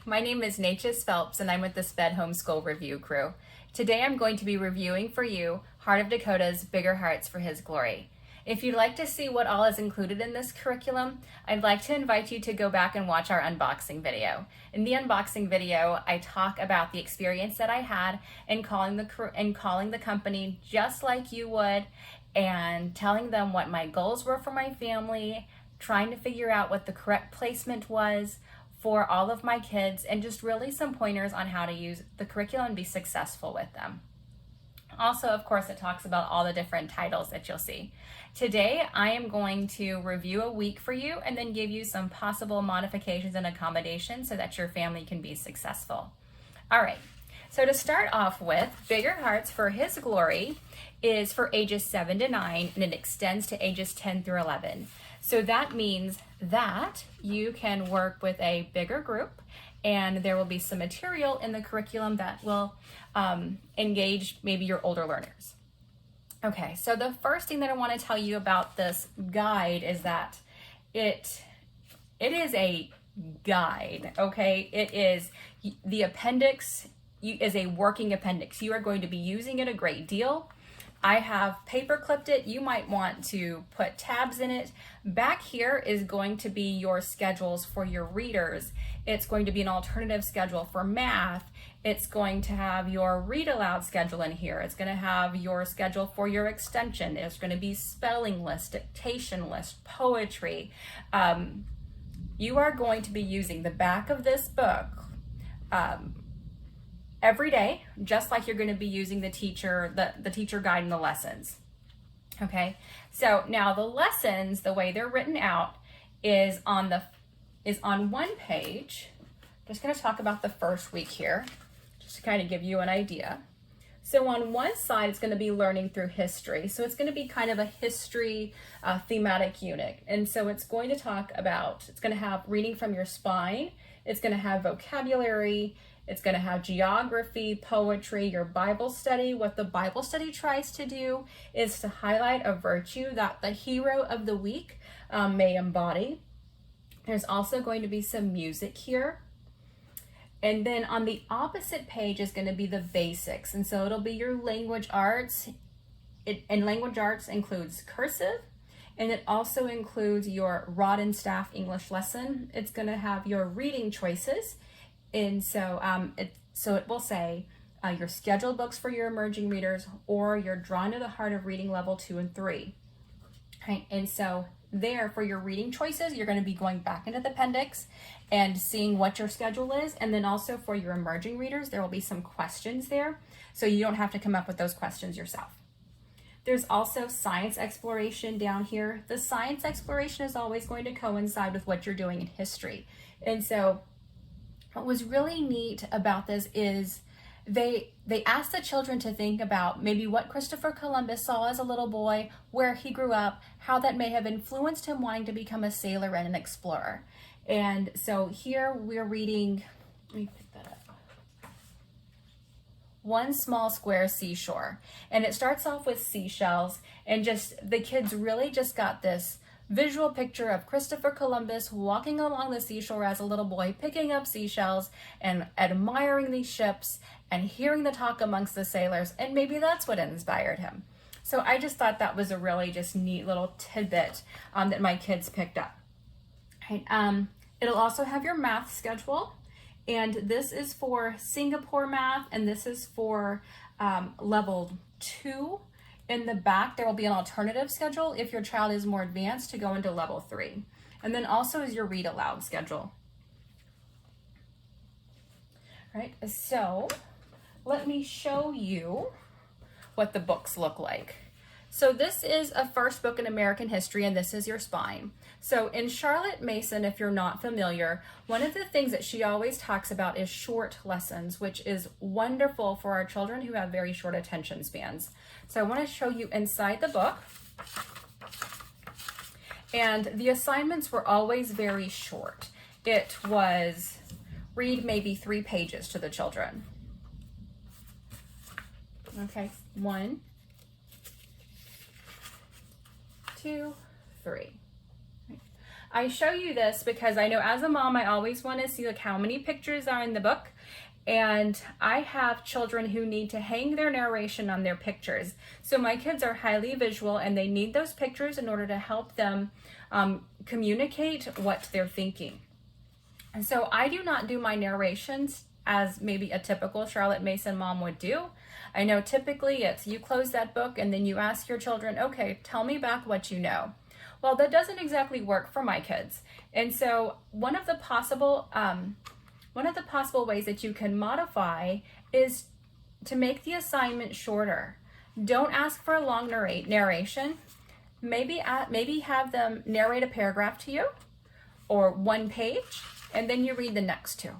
My name is Neches Phelps and I'm with the SPED Homeschool Review Crew. Today I'm going to be reviewing for you Heart of Dakota's Bigger Hearts for His Glory. If you'd like to see what all is included in this curriculum, I'd like to invite you to go back and watch our unboxing video. In the unboxing video, I talk about the experience that I had in calling the company just like you would, and telling them what my goals were for my family, trying to figure out what the correct placement was for all of my kids, and just really some pointers on how to use the curriculum and be successful with them. Also, of course, it talks about all the different titles that you'll see. Today, I am going to review a week for you and then give you some possible modifications and accommodations so that your family can be successful. All right, so to start off with, Bigger Hearts for His Glory is for ages 7 to 9, and it extends to ages 10 through 11. So that means that you can work with a bigger group, and there will be some material in the curriculum that will engage maybe your older learners. Okay, so the first thing that I want to tell you about this guide is that it is a guide, okay? It is the appendix is a working appendix. You are going to be using it a great deal. I have paper clipped it. You might want to put tabs in it. Back here is going to be your schedules for your readers. It's going to be an alternative schedule for math. It's going to have your read aloud schedule in here. It's going to have your schedule for your extension. It's going to be spelling list, dictation list, poetry. You are going to be using the back of this book every day, just like you're going to be using the teacher guide and the lessons. Okay, so now the lessons, the way they're written out is on one page. I'm just going to talk about the first week here, just to kind of give you an idea. So on one side, it's going to be learning through history. So it's going to be kind of a history thematic unit. And so it's going to have reading from your spine. It's going to have vocabulary. It's going to have geography, poetry, your Bible study. What the Bible study tries to do is to highlight a virtue that the hero of the week may embody. There's also going to be some music here. And then on the opposite page is going to be the basics. And so it'll be your language arts. And language arts includes cursive, and it also includes your rod and staff English lesson. It's going to have your reading choices. And so it will say your scheduled books for your emerging readers, or your Drawn to the Heart of Reading level 2 and 3. Right? And so there, for your reading choices, you're going to be going back into the appendix and seeing what your schedule is. And then also for your emerging readers, there will be some questions there, so you don't have to come up with those questions yourself. There's also science exploration down here. The science exploration is always going to coincide with what you're doing in history. And so what was really neat about this is they asked the children to think about maybe what Christopher Columbus saw as a little boy, where he grew up, how that may have influenced him wanting to become a sailor and an explorer. And so here we're reading, let me pick that up, One Small Square Seashore. And it starts off with seashells, and just the kids really just got this visual picture of Christopher Columbus walking along the seashore as a little boy, picking up seashells and admiring these ships and hearing the talk amongst the sailors, and maybe that's what inspired him. So I just thought that was a really just neat little tidbit that my kids picked up. Right. It'll also have your math schedule, and this is for Singapore math, and this is for level 2. In the back, there will be an alternative schedule if your child is more advanced to go into level 3. And then also is your read aloud schedule. All right, so let me show you what the books look like. So this is a first book in American history, and this is your spine. So in Charlotte Mason, if you're not familiar, one of the things that she always talks about is short lessons, which is wonderful for our children who have very short attention spans. So I want to show you inside the book. And the assignments were always very short. It was read maybe 3 pages to the children. Okay, 1, 2, 3. I show you this because I know as a mom, I always want to see like how many pictures are in the book. And I have children who need to hang their narration on their pictures. So my kids are highly visual and they need those pictures in order to help them communicate what they're thinking. And so I do not do my narrations as maybe a typical Charlotte Mason mom would do. I know typically it's you close that book and then you ask your children, okay, tell me back what you know. Well, that doesn't exactly work for my kids. And so one of the possible ways that you can modify is to make the assignment shorter. Don't ask for a long narration. Maybe have them narrate a paragraph to you or one page, and then you read the next two.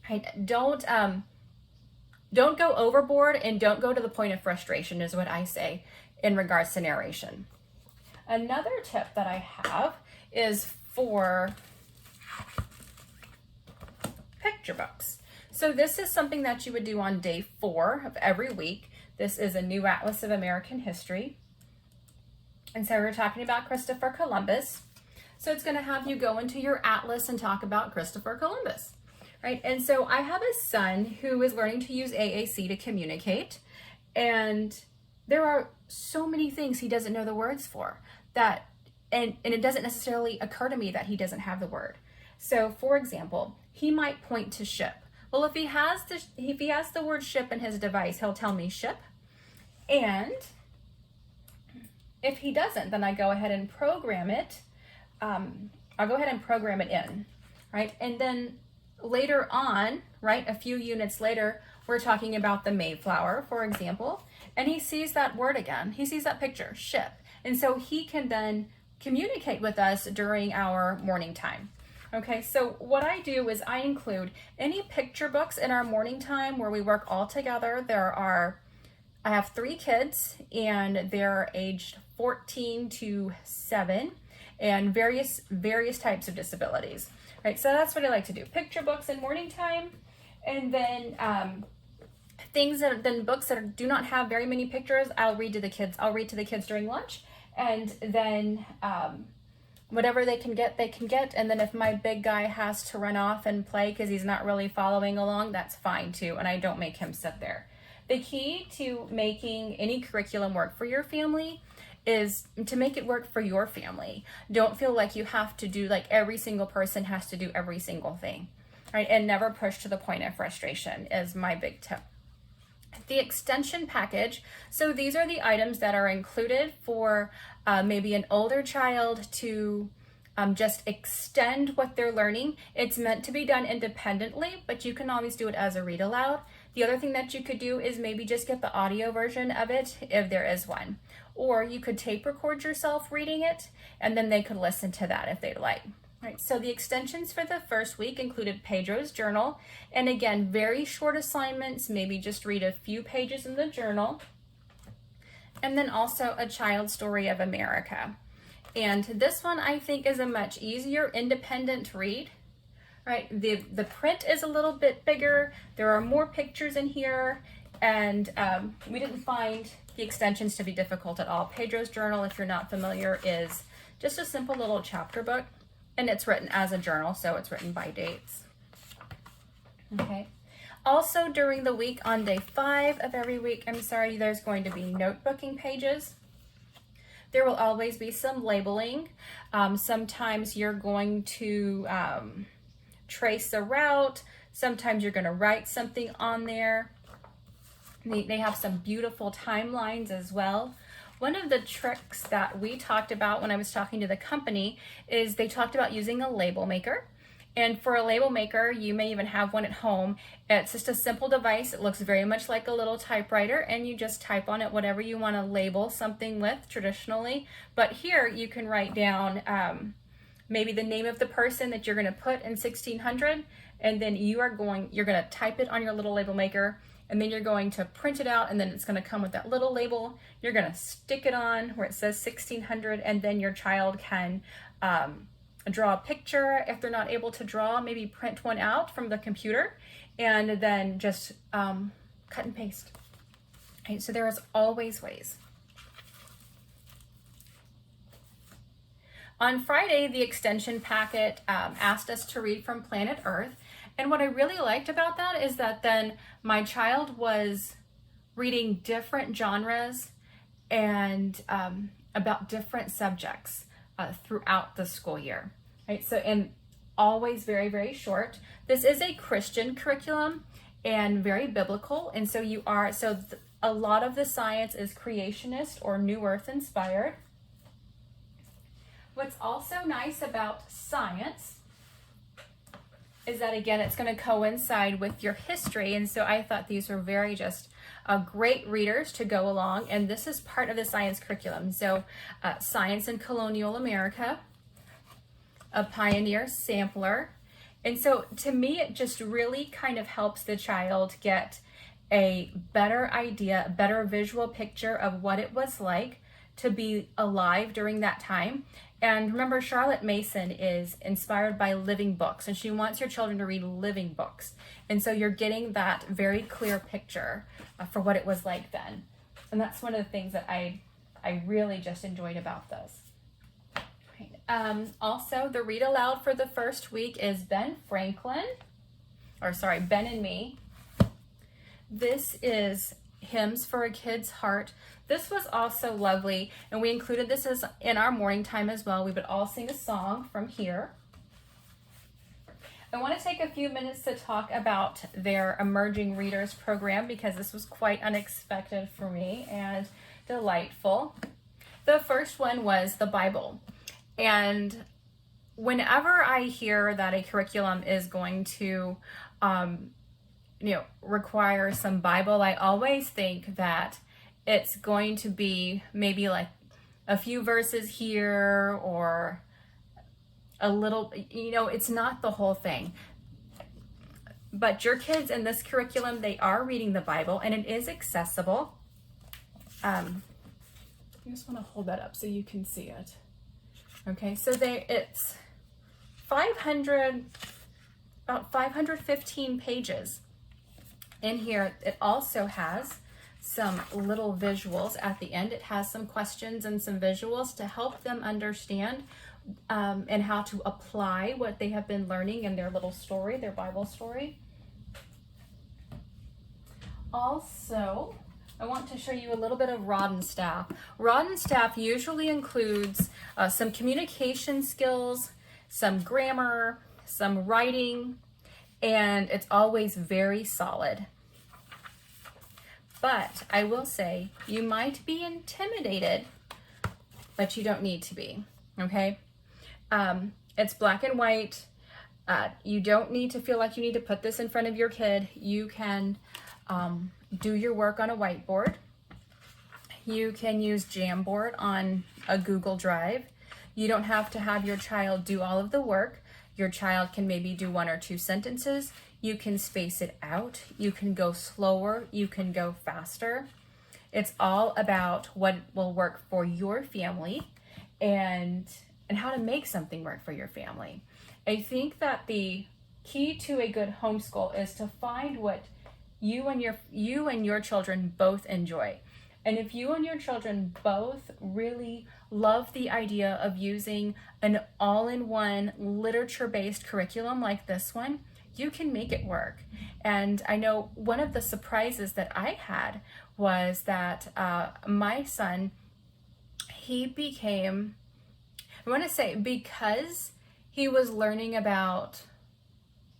Right? Don't go overboard and don't go to the point of frustration is what I say in regards to narration. Another tip that I have is for picture books. So this is something that you would do on day 4 of every week. This is a new Atlas of American History. And so we're talking about Christopher Columbus. So it's going to have you go into your atlas and talk about Christopher Columbus, right? And so I have a son who is learning to use AAC to communicate. And there are so many things he doesn't know the words for and it doesn't necessarily occur to me that he doesn't have the word. So for example, he might point to ship. Well, if he has the word ship in his device, he'll tell me ship. And if he doesn't, then I go ahead and program it. I'll go ahead and program it in, right? And then later on, right, a few units later, we're talking about the Mayflower, for example, and he sees that word again. He sees that picture, ship. And so he can then communicate with us during our morning time. Okay, so what I do is I include any picture books in our morning time where we work all together. I have 3 kids and they're aged 14 to 7 and various types of disabilities, right? So that's what I like to do. Picture books in morning time, and then books that do not have very many pictures, I'll read to the kids during lunch, and then whatever they can get. And then if my big guy has to run off and play because he's not really following along, that's fine too, and I don't make him sit there. The key to making any curriculum work for your family is to make it work for your family. Don't feel like you have to do, like every single person has to do every single thing, right? And never push to the point of frustration is my big tip. The extension package. So these are the items that are included for maybe an older child to just extend what they're learning. It's meant to be done independently, but you can always do it as a read aloud. The other thing that you could do is maybe just get the audio version of it if there is one. Or you could tape record yourself reading it, and then they could listen to that if they'd like. Right, so the extensions for the first week included Pedro's journal, and again, very short assignments, maybe just read a few pages in the journal, and then also A Child's Story of America. And this one I think is a much easier independent read, right? The print is a little bit bigger, there are more pictures in here, and we didn't find the extensions to be difficult at all. Pedro's journal, if you're not familiar, is just a simple little chapter book. And it's written as a journal, so it's written by dates. Okay. Also, during the week on day 5 of every week, there's going to be notebooking pages. There will always be some labeling. Sometimes you're going to trace a route. Sometimes you're going to write something on there. They have some beautiful timelines as well. One of the tricks that we talked about when I was talking to the company is they talked about using a label maker. And for a label maker, you may even have one at home. It's just a simple device. It looks very much like a little typewriter, and you just type on it whatever you want to label something with traditionally. But here you can write down maybe the name of the person that you're going to put in 1600, and then you're going to type it on your little label maker. And then you're going to print it out, and then it's going to come with that little label. You're going to stick it on where it says 1600, and then your child can draw a picture. If they're not able to draw, maybe print one out from the computer, and then just cut and paste. Right, so there is always ways. On Friday, the extension packet asked us to read from Planet Earth. And what I really liked about that is that then my child was reading different genres and about different subjects throughout the school year, right? So, and always very, very short. This is a Christian curriculum and very biblical. And so a lot of the science is creationist or New Earth inspired. What's also nice about science is that, again, it's going to coincide with your history. And so I thought these were very just great readers to go along. And this is part of the science curriculum. So Science in Colonial America, a Pioneer Sampler. And so to me, it just really kind of helps the child get a better idea, a better visual picture of what it was like to be alive during that time. And remember, Charlotte Mason is inspired by living books, and she wants your children to read living books. And so you're getting that very clear picture for what it was like then. And that's one of the things that I really just enjoyed about this. Also, the read aloud for the first week is Ben and Me. This is Hymns for a Kid's Heart. This was also lovely, and we included this as in our morning time as well. We would all sing a song from here. I want to take a few minutes to talk about their Emerging Readers program because this was quite unexpected for me and delightful. The first one was the Bible. And whenever I hear that a curriculum is going to require some Bible, I always think that it's going to be maybe like a few verses here or a little, it's not the whole thing. But your kids in this curriculum, they are reading the Bible and it is accessible. I just want to hold that up so you can see it. Okay, so it's about 515 pages. In here, it also has some little visuals at the end. It has some questions and some visuals to help them understand and how to apply what they have been learning in their little story, their Bible story. Also, I want to show you a little bit of Rod and Staff. Rod and Staff usually includes some communication skills, some grammar, some writing, and it's always very solid. But I will say, you might be intimidated, but you don't need to be, okay? It's black and white. You don't need to feel like you need to put this in front of your kid. You can do your work on a whiteboard. You can use Jamboard on a Google Drive. You don't have to have your child do all of the work. Your child can maybe do 1 or 2 sentences. You can space it out. You can go slower. You can go faster. It's all about what will work for your family and how to make something work for your family. I think that the key to a good homeschool is to find what you and your children both enjoy. And if you and your children both really love the idea of using an all-in-one literature-based curriculum like this one, you can make it work. And I know one of the surprises that I had was that my son, he became, I want to say, because he was learning about,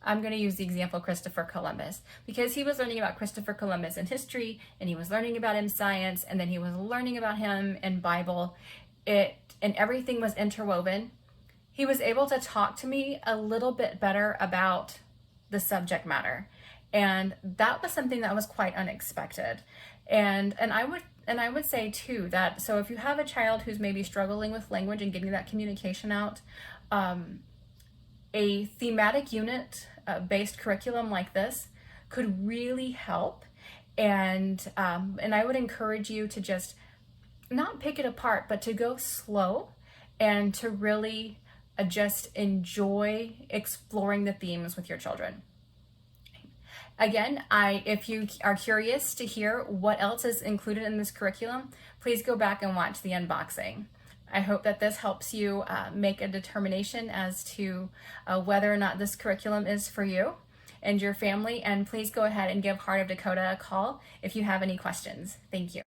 I'm going to use the example Christopher Columbus, because he was learning about Christopher Columbus in history, and he was learning about him in science, and then he was learning about him in Bible, and everything was interwoven. He was able to talk to me a little bit better about the subject matter, and that was something that was quite unexpected. And I would say too that, so if you have a child who's maybe struggling with language and getting that communication out, a thematic unit based curriculum like this could really help. And I would encourage you to just not pick it apart, but to go slow and to really just enjoy exploring the themes with your children. Again, if you are curious to hear what else is included in this curriculum, please go back and watch the unboxing. I hope that this helps you make a determination as to whether or not this curriculum is for you and your family. And please go ahead and give Heart of Dakota a call if you have any questions. Thank you.